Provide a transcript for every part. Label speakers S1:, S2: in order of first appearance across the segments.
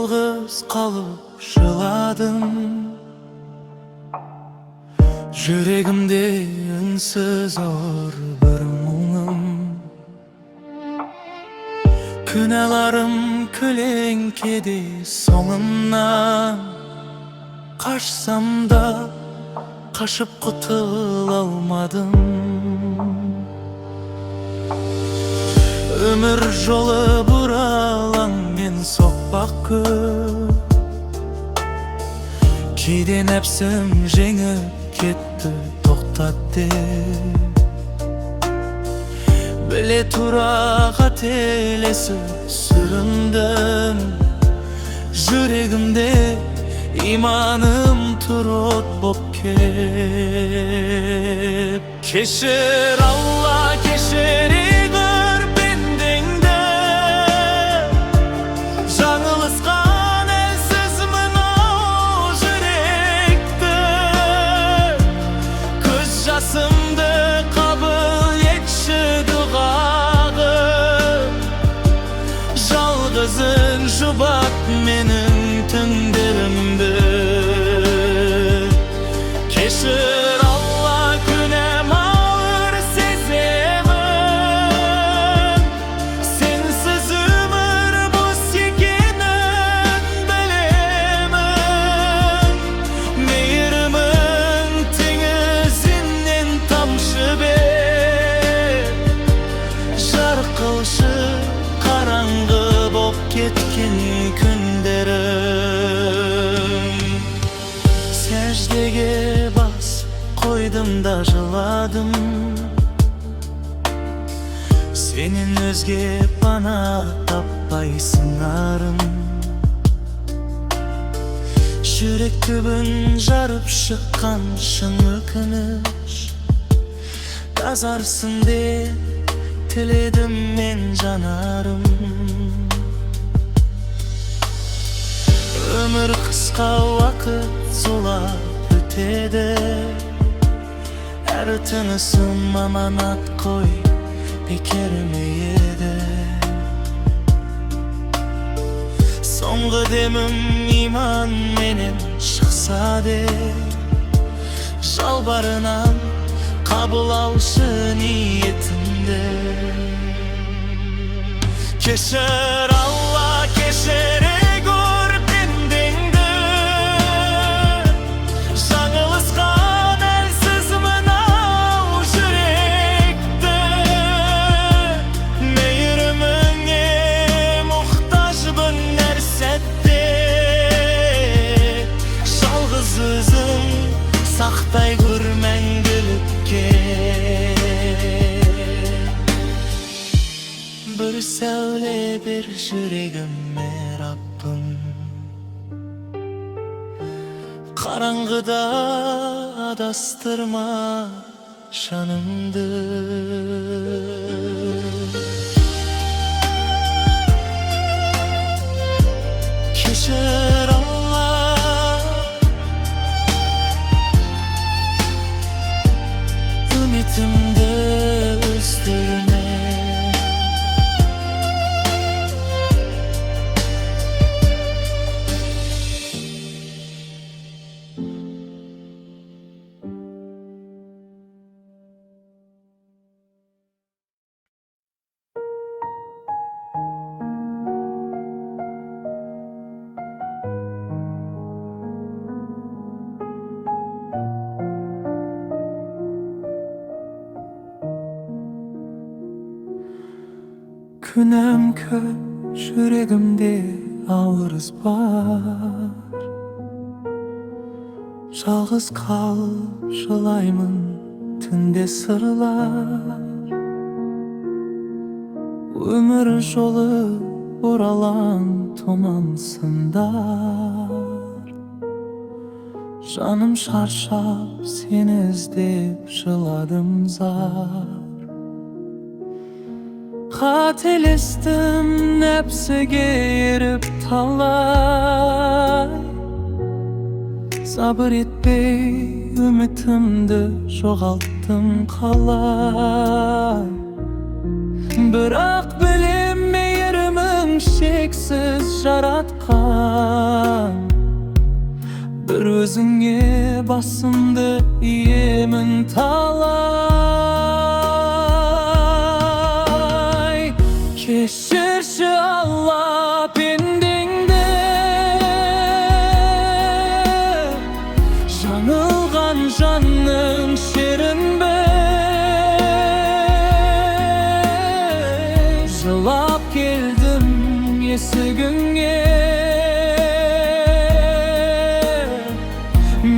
S1: Жалғыз қалып жыладым, жүрегімде үнсіз ауыр бір мұңым. Күнәларым көлеңкеде соңымнан, қашсам да қашып құтыла алмадым. Өмір жолы бұралаң мен соқпақ көп, кейде нәпсім жеңіп кетті тоқтат деп. Біле тұра қателесіп сүріндім, жүрегімде иманым тұр от боп кеп. Кешір Алла, кешіре көр пендеңді, жаңылысқан әлсіз мынау жүректі. Көз жасымды қабыл етші дұғағы, жалғызың жұбат менің түндерімді. Кешір Алла, күнәм ауыр сеземін, сенсіз өмір бос екенін білемін. Мейірімің теңізінен тамшы бер, жарық қылшы қараңғы боп кеткен күндерім. Сәждеге бас қойдым да жыладым, сенен өзге пана таппайсың арым. Жүрек түбін жарып шыққан шын өкініш, тазарсын деп тіледім мен жанарым. Өмір қысқа, уақыт зулап өтеді, әр тынысым аманат қой, бекер ме еді. Соңғы демім иман менен шықса де, жалбарынан қабыл алшы ниетімді. Кешір Алла, кешіре көр пендеңді, жаңылысқан әлсіз мынау жүректі. Мейіріміңе мұқтажбын әр сәтте, жалғыз өзің сақтай көр мәңгілікке. Bir сәуле бер жүрегіме Раббым, қараңғыда адастырма жанымды. Кешір Алла, үмітімді үздірме. Күнәм көп, жүрегімде ауыр із бар, жалғыз қалып жылаймын түнде сырлар. Өмір жолы бұралаң тұман сындар, жаным шаршап сені іздеп жыладым зар. Қателестім нәпсіге еріп талай, сабыр етпей үмітімді жоғалттым қалай. Бірақ білем мейірімің шексіз жаратқан, Bir özüňe basyndy ýemin talay. Keşirşi Allah pendiňde, janylgan janyň şerin be. Jylap geldim esigüňe,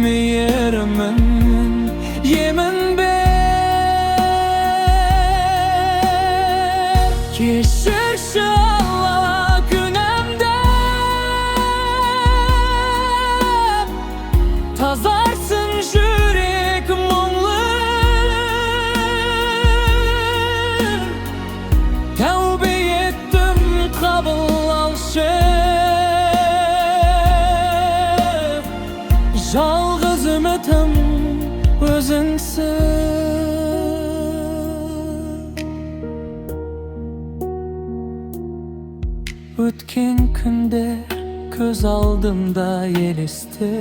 S1: meýerimin yemin ber. Keşirşi Allah günemde, tazarsın jürek muňly. Tövbe etdim kabul al şef, жалғыз үмітім өзіңсің. Өткен күндер көз алдымда елесті,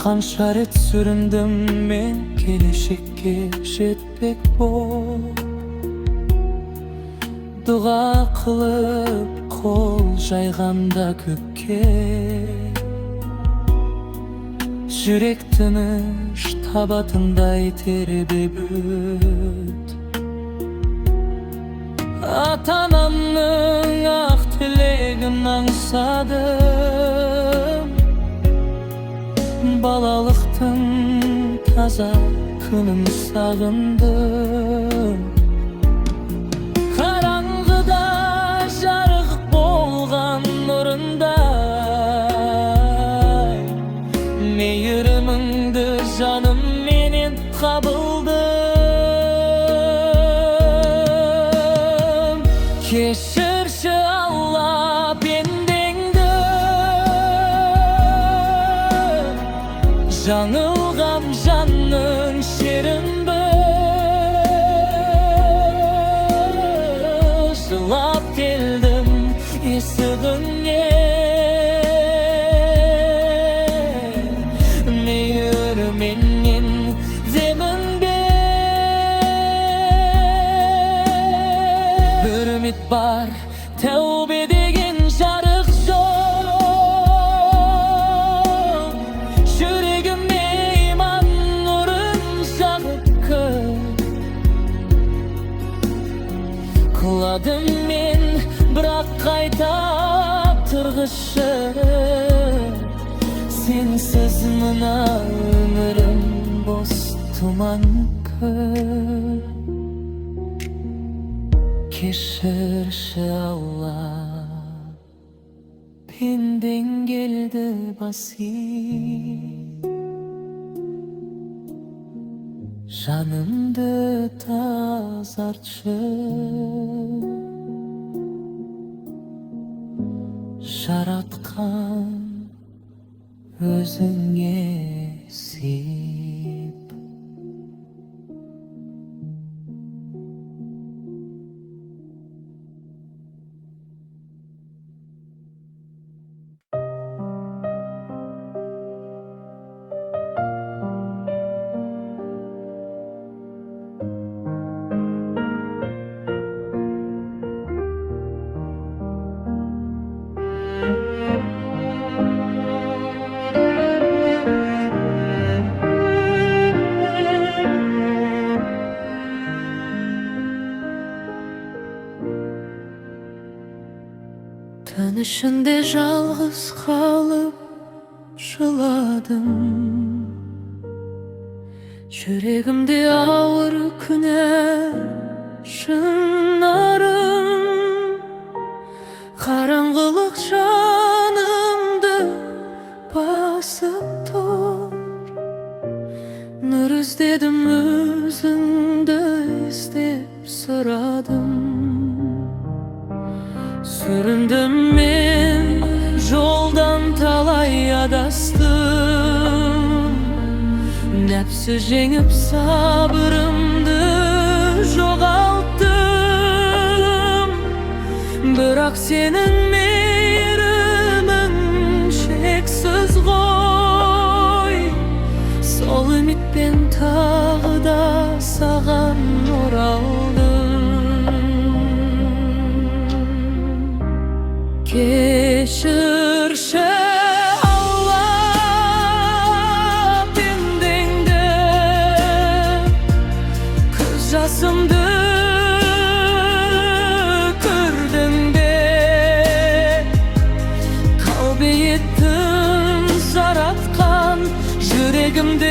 S1: қанша рет сүріндім мен келешекке жетпек боп. Дұға қылып қол жайғанда көкке, жүрек тыныш табатындай тербеп өт. Ата-анамның ақ тілегін аңсадым, балалықтың таза күнін сағындым. Караңғыда жарық болған нұрындай, мейіріміңді жаным менен қабылдым. Кешірші Алла пендеңді, жаңылған жанның шерін жылап келдім есігіңе, мейірменен демін бер. Bir ümit бар, тәубе деген жарық жоқ. Жүрегіме иман нұрын жағып көр. Қыладым мен, бірақ қайта тұрғышы, сенсіз мына өмірім бос тұман көр. Кешірші Алла, пендең келді басып, жанымды тазартшы, жаратқан өзіңе сип. Tün içinde жалғыз қалып жыладым, жүрегімде ауыр күнә шынарым. Қараңғылық жанымды басып тұр, нұр іздедім өзіңді іздеп сұрадым. Сүріндім мен жолдан талай адастым, нәпсі жеңіп сабырымды жоғалттым. Бірақ сенің мейірімің ben tağı da sağan oraldım. Keşirşe Allah bendengde kız jasımdı kürdüngde kalbe yettin zaratkan yüregimde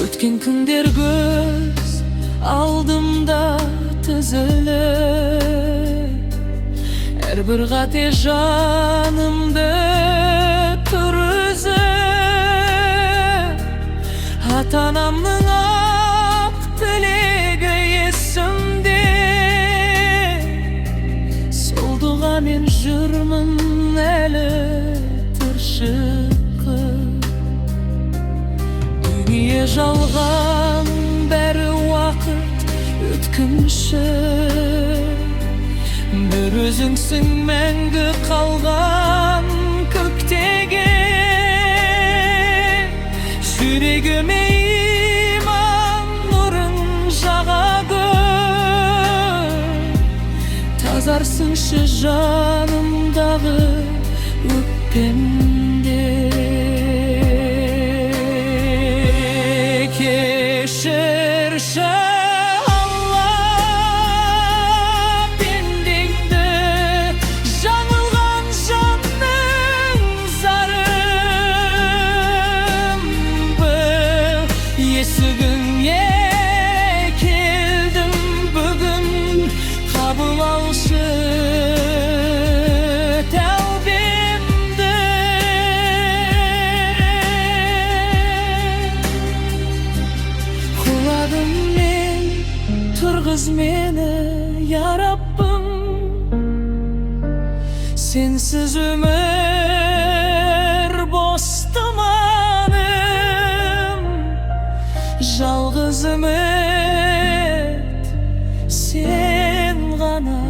S1: Ötken günler göz aldımda tizili, her bir gate janımda türüzü. Atanamның ak tilegi esimde, solduğa men жүрмін әлі тыршықы. Dünya жалған бәрі уақыт өткінші, бір өзіңсің мәңгі қалған көктегі. Жүрегіме иман нұрын жаға гөр, тазарсыншы жанымдағы өкпемде. Keşirşe Allah bendengde жаңылған жанның зарым. Бұл есігіңе келдім бүгін, қабыл алшы тәубемді. Құладым мен, тұрғыз мені, я Раббым. Sensiz ömür boş dumanım, жалғыз үміт sen ғана.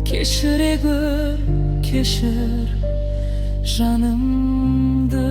S1: Кешіре гөр, кешір жанымды.